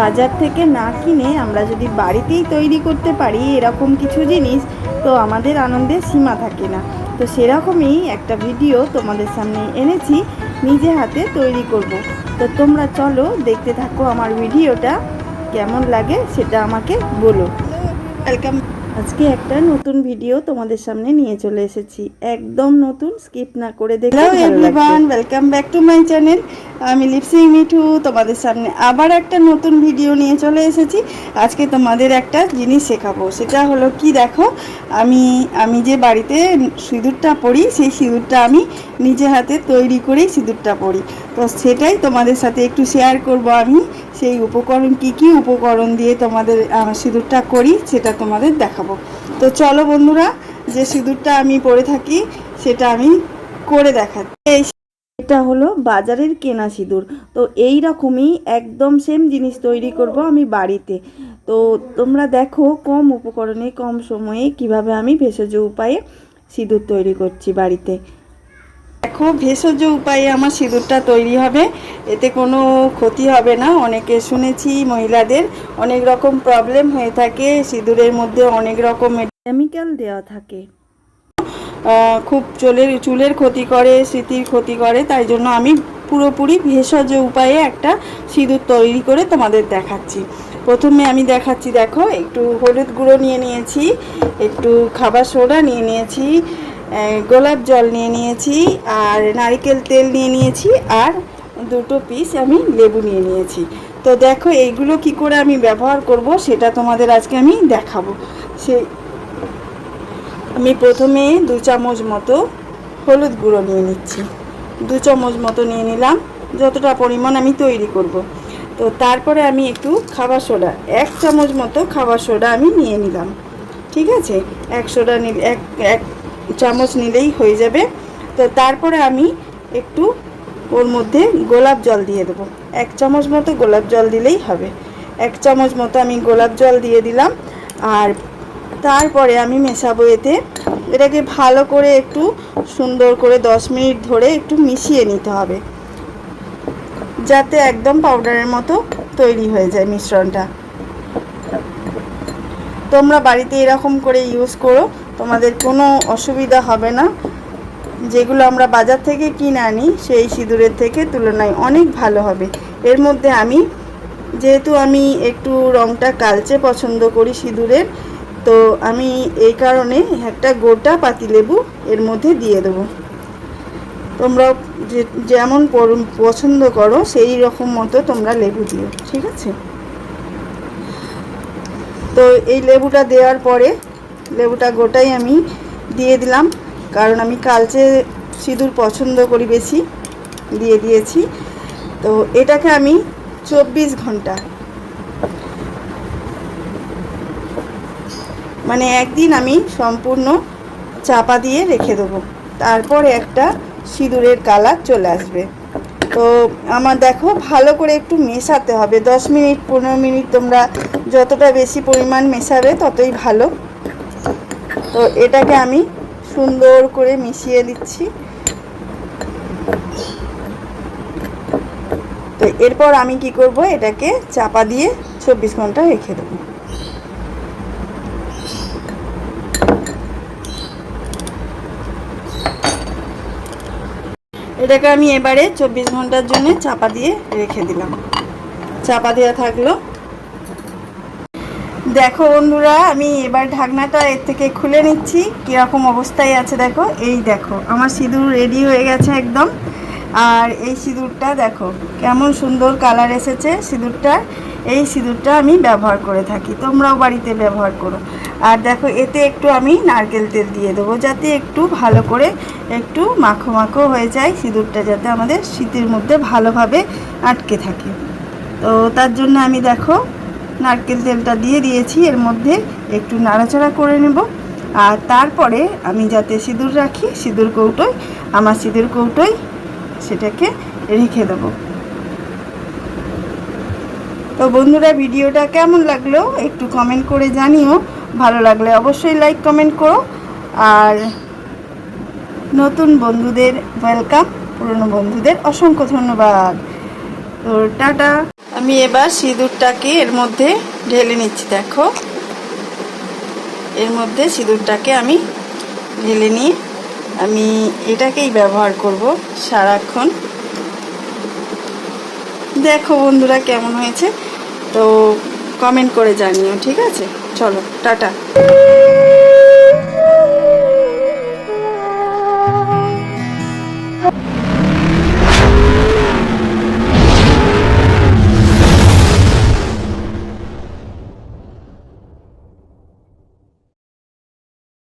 বাজার থেকে না কিনে আমরা যদি বাড়িতেই তৈরি করতে পারি এরকম কিছু জিনিস, তো আমাদের আনন্দের সীমা থাকে না। তো সেরকমই একটা ভিডিও তোমাদের সামনে এনেছি, নিজে হাতে তৈরি করব। তো তোমরা চলো দেখতে থাকো আমার ভিডিওটা, কেমন লাগে সেটা আমাকে বলো। ওয়েলকাম। আজকে একটা নতুন ভিডিও তোমাদের সামনে নিয়ে চলে এসেছি, একদম নতুন, স্কিপ না করে দেখো। Hello everyone, welcome back to my channel. আমি লিপসি মিঠু তোমাদের সামনে আবার একটা নতুন ভিডিও নিয়ে চলে এসেছি। আজকে তোমাদের একটা জিনিস শেখাবো, সেটা হলো কি দেখো, আমি যে বাড়িতে সিঁদুরটা পরি, সেই সিঁদুরটা আমি নিজে হাতে তৈরি করেই সিঁদুরটা পরি। তো সেটাই তোমাদের সাথে একটু শেয়ার করব। আমি সেই উপকরণ কি উপকরণ দিয়ে তোমাদের সিঁদুরটা করি সেটা তোমাদের দেখাবো। তো চলো বন্ধুরা, যে সিঁদুরটা আমি পরে থাকি সেটা আমি করে দেখাচ্ছি। এটা হলো বাজারের কেনা সিঁদুর। তো এই রকমই একদম সেম জিনিস তৈরি করব আমি বাড়িতে। তো তোমরা দেখো কম উপকরণে কম সময়ে কিভাবে আমি ভেষজ উপায়ে সিঁদুর তৈরি করছি বাড়িতে। দেখো ভেষজ উপায়ে আমার সিঁদুরটা তৈরি হবে, এতে কোনো ক্ষতি হবে না। অনেকে শুনেছি মহিলাদের অনেক রকম প্রবলেম হয়ে থাকে, সিঁদুরের মধ্যে অনেক রকম কেমিক্যাল দেওয়া থাকে, খুব চুলের ক্ষতি করে, স্মৃতির ক্ষতি করে। তাই জন্য আমি পুরোপুরি ভেষজ উপায়ে একটা সিঁদুর তৈরি করে তোমাদের দেখাচ্ছি। প্রথমে আমি দেখাচ্ছি, দেখো একটু হলুদ গুঁড়ো নিয়ে নিয়েছি, একটু খাবার সোডা নিয়ে নিয়েছি, গোলাপ জল নিয়ে নিয়েছি, আর নারকেল তেল নিয়ে নিয়েছি, আর 2 পিস আমি লেবু নিয়ে নিয়েছি। তো দেখো এইগুলো কি করে আমি ব্যবহার করব সেটা তোমাদের আজকে আমি দেখাবো। আমি প্রথমে 2 চামচ মতো হলুদ গুঁড়ো নিয়ে নিচ্ছি, 2 চামচ মতো নিয়ে নিলাম, যতটা পরিমাণ আমি তৈরি করব। তো তারপরে আমি একটু খাবার সোডা, 1 চামচ মতো খাবার সোডা আমি নিয়ে নিলাম। ঠিক আছে, এক চামচ নিলেই হয়ে যাবে। তো তারপরে আমি একটু ওর মধ্যে গোলাপ জল দিয়ে দেবো, 1 চামচ মতো গোলাপ জল দিলেই হবে। 1 চামচ মতো আমি গোলাপ জল দিয়ে দিলাম। আর তারপরে আমি মেশাবো এটাকে ভালো করে একটু সুন্দর করে 10 মিনিট ধরে একটু মিশিয়ে নিতে হবে, যাতে একদম পাউডারের মতো তৈরি হয়ে যায় মিশ্রণটা। তোমরা বাড়িতে এরকম করে ইউজ করো, তোমাদের কোনো অসুবিধা হবে না। যেগুলো আমরা বাজার থেকে কিনে আনি সেই সিঁদুরের থেকে তুলনায় অনেক ভালো হবে। এর মধ্যে যেহেতু আমি একটু রঙটা কালচে পছন্দ করি সিঁদুরের, তো আমি এই কারণে একটা গোটা পাতিলেবু এর মধ্যে দিয়ে দেবো। তোমরা যেমন পছন্দ করো সেই রকম মতো তোমরা লেবু দিও, ঠিক আছে। তো এই লেবুটা দেওয়ার পরে, লেবুটা গোটাই আমি দিয়ে দিলাম, কারণ আমি কালচে সিঁদুর পছন্দ করি বেশি, দিয়ে দিয়েছি। তো এটাকে আমি 24 ঘন্টা, মানে একদিন আমি সম্পূর্ণ চাপা দিয়ে রেখে দেবো। তারপরে একটা সিঁদুরের কালার চলে আসবে। তো আমার দেখো ভালো করে একটু মেশাতে হবে, 10 মিনিট 15 মিনিট, তোমরা যতটা বেশি পরিমাণ মেশাবে ততই ভালো। তো এটাকে আমি সুন্দর করে মিশিয়ে দিচ্ছি। তো এরপর আমি কি করব, এটাকে চাপা দিয়ে 24 ঘন্টা রেখে দেবো। এটাকে আমি এবারে 24 ঘন্টার জন্য চাপা দিয়ে রেখে দিলাম। চাপা দেওয়া থাকলো। দেখো বন্ধুরা, আমি এবার ঢাকনাটা এর থেকে খুলে নিচ্ছি, কীরকম অবস্থায় আছে দেখো। এই দেখো আমার সিঁদুর রেডি হয়ে গেছে একদম। আর এই সিঁদুরটা দেখো কেমন সুন্দর কালার এসেছে সিঁদুরটার। এই সিঁদুরটা আমি ব্যবহার করে থাকি, তোমরাও বাড়িতে ব্যবহার করো। আর দেখো এতে একটু আমি নারকেল তেল দিয়ে দেবো, যাতে একটু ভালো করে একটু মাখো মাখো হয়ে যায় সিঁদুরটা, যাতে আমাদের শীতের মধ্যে ভালোভাবে আটকে থাকে। তো তার জন্য আমি দেখো নারকেল তেলটা দিয়ে দিয়েছি, এর মধ্যে একটু নাড়াচাড়া করে নেব। আর তারপরে আমি যাতে সিঁদুর রাখি, সিঁদুর কৌটোয় সেটাকে রেখে দেবো। তো বন্ধুরা, ভিডিওটা কেমন লাগলো একটু কমেন্ট করে জানিও। ভালো লাগলে অবশ্যই লাইক কমেন্ট করো। আর নতুন বন্ধুদের ওয়েলকাম, পুরনো বন্ধুদের অসংখ্য ধন্যবাদ। তো টাটা। আমি এবার সিঁদুরটাকে এর মধ্যে ঢেলে নিচ্ছি। দেখো, এর মধ্যে সিঁদুরটাকে আমি ঢেলে নিয়ে আমি এটাকেই ব্যবহার করব সারাক্ষণ। দেখো বন্ধুরা কেমন হয়েছে, তো কমেন্ট করে জানিও, ঠিক আছে? চলো টাটা।